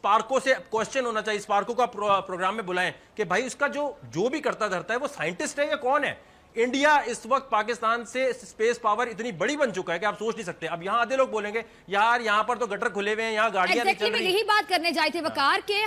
Sparco से question होना चाहिए, स्पार्को का प्रोग्राम में बुलाएं कि भाई उसका जो भी करता धरता है वो साइंटिस्ट है या कौन है। इंडिया इस वक्त पाकिस्तान से स्पेस पावर इतनी बड़ी बन चुका है कि आप सोच नहीं सकते। अब यहाँ आधे लोग बोलेंगे यार यहाँ पर तो गटर खुले हुए हैं, यहाँ गाड़ियां नहीं चल रही। यही बात करने जाए थे वकार के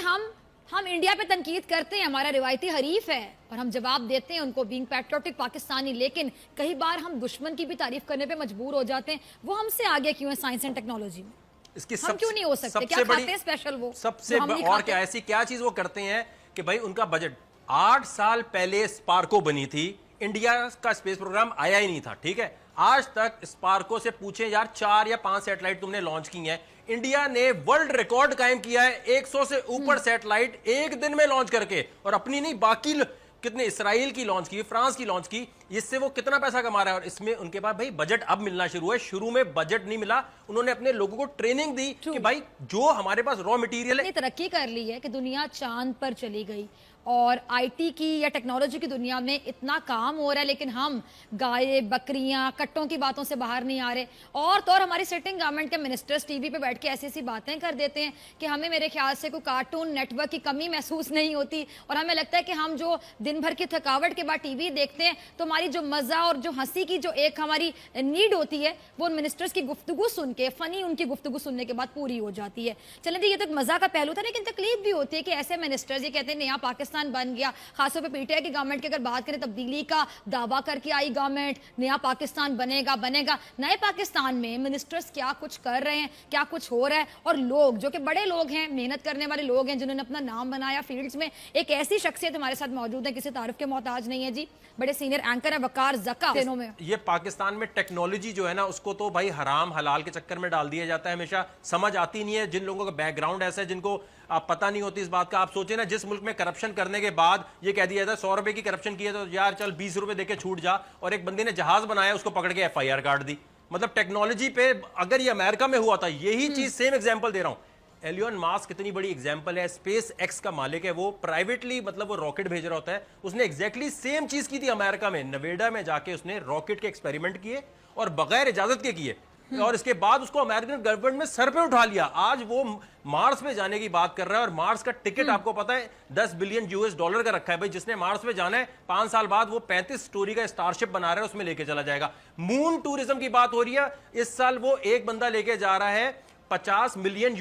हम इंडिया पे तनकीद करते हैं, हमारा रिवायती हरीफ है और हम जवाब देते हैं उनको बीइंग पैट्रियोटिक पाकिस्तानी, लेकिन कई बार हम दुश्मन की भी तारीफ करने पे मजबूर हो जाते हैं। वो हमसे आगे क्यों है साइंस एंड टेक्नोलॉजी में? इसकी हम क्यों नहीं हो सकते? क्या खाते हैं स्पेशल वो सबसे और क्या ऐसी क्या चीज वो करते हैं कि भाई उनका बजट 8 साल पहले स्पार्को बनी थी, इंडिया का स्पेस प्रोग्राम आया ही नहीं था, ठीक है। आज तक स्पार्को से पूछे यार 4 या 5 सैटेलाइट तुमने लॉन्च की हैं। इंडिया ने वर्ल्ड रिकॉर्ड कायम किया है 100 से ऊपर सैटेलाइट एक दिन में लॉन्च करके, और अपनी नहीं बाकी कितने इसराइल की लॉन्च की, फ्रांस की लॉन्च की। इससे वो कितना पैसा कमा रहा है और इसमें उनके पास भाई बजट अब मिलना शुरू है। शुरू में बजट नहीं मिला, उन्होंने अपने लोगों को ट्रेनिंग दी कि भाई जो हमारे पास रॉ मटेरियल है। तरक्की कर ली है कि दुनिया चांद पर चली गई और आईटी की या टेक्नोलॉजी की दुनिया में इतना काम हो रहा है, लेकिन हम गाय बकरियां कट्टों की बातों से बाहर नहीं आ रहे। और तो और हमारी सिटिंग गवर्नमेंट के मिनिस्टर्स टीवी पे बैठ के ऐसी ऐसी बातें कर देते हैं कि हमें मेरे ख्याल से कोई कार्टून नेटवर्क की कमी महसूस नहीं होती, और हमें लगता है कि हम जो दिन भर की थकावट के बाद टीवी देखते हैं तो हमारी जो मजा और जो हंसी की जो एक हमारी नीड होती है वो उन मिनिस्टर्स की गुफ्तगू सुन के, फनी उनकी गुफ्तगू सुनने के बाद पूरी हो जाती है। चलें जी, ये तो मजा का पहलू था, लेकिन तकलीफ भी होती है कि ऐसे मिनिस्टर्स ये कहते हैं नया पाकिस्तान बन गया। खासतौर पे पीटीआई की गवर्नमेंट की अगर बात करें, तब्दीली का दावा करके आई गवर्नमेंट, नया पाकिस्तान बनेगा बनेगा। नए पाकिस्तान में मिनिस्टर्स क्या कुछ कर रहे हैं, क्या कुछ हो रहा है, और लोग जो कि बड़े लोग हैं, मेहनत करने वाले लोग हैं, जिन्होंने अपना नाम बनाया फील्ड्स में। एक ऐसी शख्सियत हमारे साथ मौजूद है, किसी तारुफ के मोहताज नहीं है जी, बड़े सीनियर एंकर है वकार ज़का। में ये पाकिस्तान में टेक्नोलॉजी जो है ना, उसको तो भाई हराम हलाल के चक्कर में डाल दिया जाता है हमेशा। समझ आती नहीं है जिन लोगों का बैकग्राउंड ऐसा है, जिनको आप पता नहीं होती इस बात का। आप सोचे ना, जिस मुल्क में करप्शन करने के बाद ये कह दिया था 100 रुपए की करप्शन की है तो यार चल 20 रुपए देके छूट जा, और एक बंदे ने जहाज बनाया उसको पकड़ के FIR काट दी। मतलब टेक्नोलॉजी पे अगर ये अमेरिका में हुआ था, यही चीज सेम एग्जांपल दे रहा हूं। एलियन मास्क कितनी बड़ी एग्जांपल है, स्पेस एक्स का मालिक है वो, प्राइवेटली मतलब वो रॉकेट भेज रहा होता है। उसने एग्जैक्टली सेम चीज की थी अमेरिका में, नवेडा में जाके उसने रॉकेट के एक्सपेरिमेंट किए और बगैर इजाजत के किए, और इसके बाद उसको अमेरिकन गवर्नमेंट में सर पे उठा लिया। आज वो मार्स पे जाने की बात कर रहा है, और मार्स का टिकट आपको पता है $10 बिलियन का रखा है। भाई जिसने मार्स पे जाना है 5 साल बाद वो 35 स्टोरी का स्टारशिप बना रहा है, उसमें लेके चला जाएगा। मून टूरिज्म की बात हो रही है, इस साल वो एक बंदा लेके जा रहा है $50 मिलियन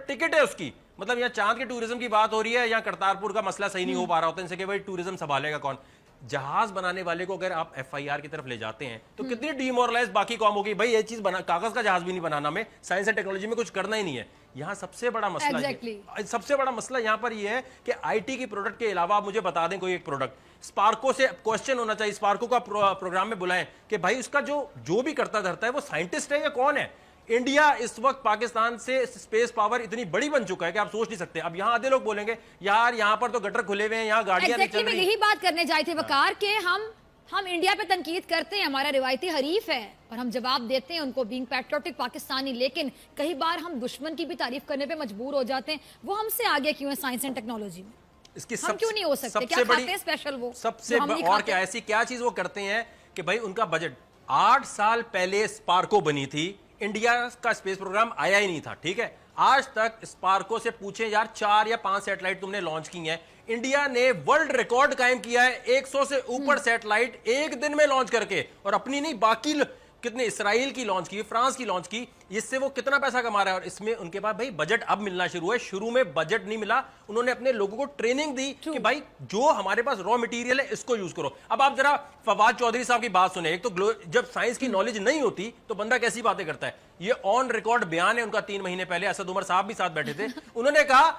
टिकट है उसकी। मतलब यहाँ चांद के टूरिज्म की बात हो रही है, यहाँ करतारपुर का मसला सही नहीं हो पा रहा होता इनसे कि भाई टूरिज्म संभालेगा कौन। जहाज बनाने वाले को अगर आप FIR की तरफ ले जाते हैं तो कितनी डीमोरलाइज बाकी कौम होगी। भाई ये चीज बना, कागज का जहाज भी नहीं बनाना, में साइंस एंड टेक्नोलॉजी में कुछ करना ही नहीं है। यहाँ सबसे बड़ा मसला सबसे बड़ा मसला यहाँ पर ये है कि IT की प्रोडक्ट के अलावा आप मुझे बता दें कोई एक प्रोडक्ट। स्पार्को से क्वेश्चन होना चाहिए, स्पार्को का प्रोग्राम में बुलाएं कि भाई उसका जो भी करता धरता है वो साइंटिस्ट है या कौन है। इंडिया इस वक्त पाकिस्तान से स्पेस पावर इतनी बड़ी बन चुका है कि आप सोच नहीं सकते। अब यहाँ आधे लोग बोलेंगे यार यहाँ पर तो गटर खुले हुए हैं, यहाँ गाड़ियां नहीं चल रही। यही बात करने जाए थे वकार के हम इंडिया पे तनकीद करते हैं, हमारा रिवायती हरीफ है और हम जवाब देते हैं उनको बीइंग पैट्रियोटिक पाकिस्तानी, लेकिन कई बार हम दुश्मन की भी तारीफ करने पे मजबूर हो जाते हैं। वो हमसे आगे क्यों है साइंस एंड टेक्नोलॉजी में? इसकी हम क्यों नहीं हो सकते? क्या खाते हैं स्पेशल वो सबसे और क्या ऐसी क्या चीज वो करते हैं कि भाई उनका बजट 8 साल पहले स्पार्को बनी थी, इंडिया का स्पेस प्रोग्राम आया ही नहीं था, ठीक है। आज तक स्पार्को से पूछे यार 4 या 5 सैटेलाइट तुमने लॉन्च की हैं। इंडिया ने वर्ल्ड रिकॉर्ड कायम किया है 100 से ऊपर सैटेलाइट एक दिन में लॉन्च करके, और अपनी नहीं बाकी कितने इसराइल की लॉन्च की, फ्रांस की लॉन्च की। इससे वो कितना पैसा कमा रहा है और इसमें उनके पास भाई बजट अब मिलना शुरू है। शुरू में बजट नहीं मिला, उन्होंने अपने लोगों को ट्रेनिंग दी कि भाई जो हमारे पास रॉ मटेरियल है इसको यूज करो। अब आप जरा फवाद चौधरी साहब की बात सुने। एक तो जब साइंस की नॉलेज नहीं होती तो बंदा कैसी बातें करता है। ये ऑन रिकॉर्ड बयान है उनका 3 महीने पहले, असद उमर साहब भी साथ बैठे थे। उन्होंने कहा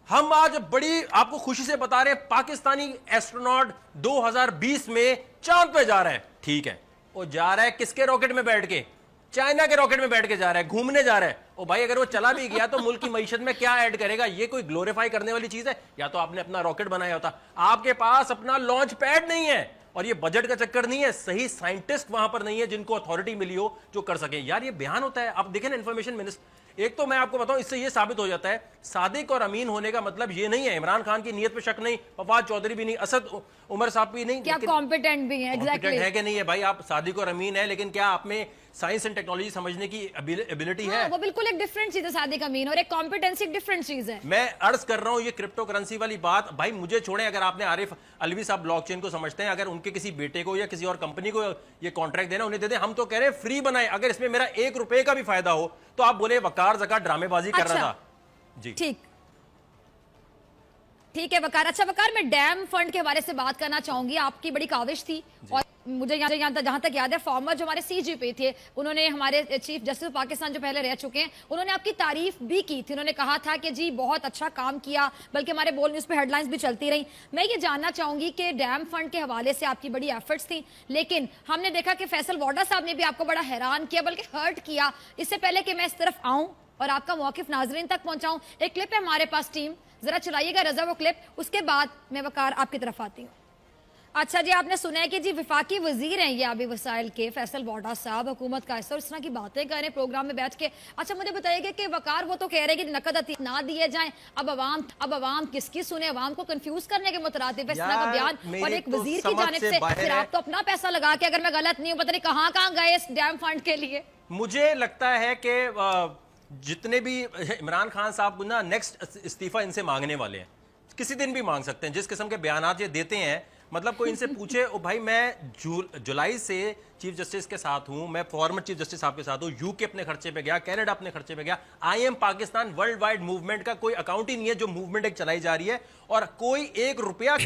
हम आज बड़ी आपको खुशी से बता रहे हैं पाकिस्तानी एस्ट्रोनॉट 2020 में चांद पे जा रहा है। ठीक है, वो जा रहा है किसके रॉकेट में बैठ के? चाइना के रॉकेट में बैठ के जा रहा है, घूमने जा रहा है। ओ भाई अगर वो चला भी गया तो मुल्क की मईशत में क्या ऐड करेगा? ये कोई ग्लोरीफाई करने वाली चीज है? या तो आपने अपना रॉकेट बनाया होता। आपके पास अपना लॉन्च पैड नहीं है, और ये बजट का चक्कर नहीं है, सही साइंटिस्ट वहां पर नहीं है जिनको अथॉरिटी मिली हो जो कर सके। यार ये बयान होता है, आप देखें ना इन्फॉर्मेशन मिनिस्टर। एक तो मैं आपको बताऊं, इससे ये साबित हो जाता है सादिक और अमीन होने का मतलब ये नहीं है, इमरान खान की नीयत पे शक नहीं, फवाद चौधरी भी नहीं, असद उमर साहब भी नहीं, क्या कॉम्पिटेंट भी है? एग्जैक्टली है कि नहीं है भाई? आप सादिक और अमीन है, लेकिन क्या आप में साइंस एंड टेक्नोलॉजी समझने की एबिलिटी है? वो बिल्कुल एक डिफरेंट चीज है सादिक अमीन, और एक कॉम्पिटेंसी एक डिफरेंट चीज है। मैं अर्ज कर रहा हूं ये क्रिप्टो करेंसी वाली बात, भाई मुझे छोड़ें, अगर आपने आरिफ अलवी साहब ब्लॉकचेन को समझते हैं, अगर उनके किसी बेटे को या किसी और कंपनी को ये कॉन्ट्रैक्ट देना, उन्हें दे दें। हम तो कह रहे हैं फ्री बनाए, अगर इसमें मेरा 1 रुपए का भी फायदा हो तो आप बोले वकार जका ड्रामेबाजी कर रहा था। जी ठीक है वकार। अच्छा वकार, मैं डैम फंड के हवाले से बात करना चाहूंगी। आपकी बड़ी काविश थी, और मुझे जहां तक याद है, फॉर्मर जो हमारे सीजीपी थे, उन्होंने हमारे चीफ जस्टिस पाकिस्तान जो पहले रह चुके हैं, उन्होंने आपकी तारीफ भी की थी। उन्होंने कहा था कि जी बहुत अच्छा काम किया, बल्कि हमारे बोल न्यूज पे हेडलाइंस भी चलती रही। मैं ये जानना चाहूंगी कि डैम फंड के हवाले से आपकी बड़ी एफर्ट्स थी, लेकिन हमने देखा कि फैसल वाडा साहब ने भी आपको बड़ा हैरान किया, बल्कि हर्ट किया। इससे पहले कि मैं इस तरफ आऊं और आपका मौकिफ नाजरीन तक पहुंचाऊं, एक क्लिप है हमारे पास, टीम जरा चलाइएगा रजा वो क्लिप, उसके बाद मैं वकार आपकी तरफ आती हूँ। अच्छा जी, आपने सुना है कि जी विफाकी वजीर हैं ये आबी वसाइल के, फैसल वाडा साहब, हुकूमत का हिस्सा, और इस तरह की बातें कर रहे हैं प्रोग्राम में बैठ के। अच्छा मुझे बताइएगा कि वकार वो तो कह रहे हैं कि नकद अतीत ना दिए जाएं, अब अवाम किसकी सुने? अवाम को कंफ्यूज करने के मुतरातिब इस तरह का बयान, और एक वजीर की जानिब से फिर आप तो अपना पैसा लगा के, अगर मैं गलत नहीं हूँ, पता नहीं कहाँ गए इस डैम फंड के लिए। मुझे लगता है कि जितने भी इमरान खान साहब ना नेक्स्ट इस्तीफा इनसे मांगने वाले हैं, किसी दिन भी मांग सकते हैं। जिस किस्म के बयानात ये देते हैं, मतलब कोई इनसे पूछे ओ भाई मैं जुलाई से चीफ जस्टिस के साथ हूं, मैं फॉर्मर चीफ जस्टिस साहब के साथ हूं, यूके अपने खर्चे पे गया, कनाडा अपने खर्चे पे गया, I am Pakistan world wide movement का कोई अकाउंट ही नहीं है, जो मूवमेंट एक चलाई जा रही है, और कोई 1 रुपया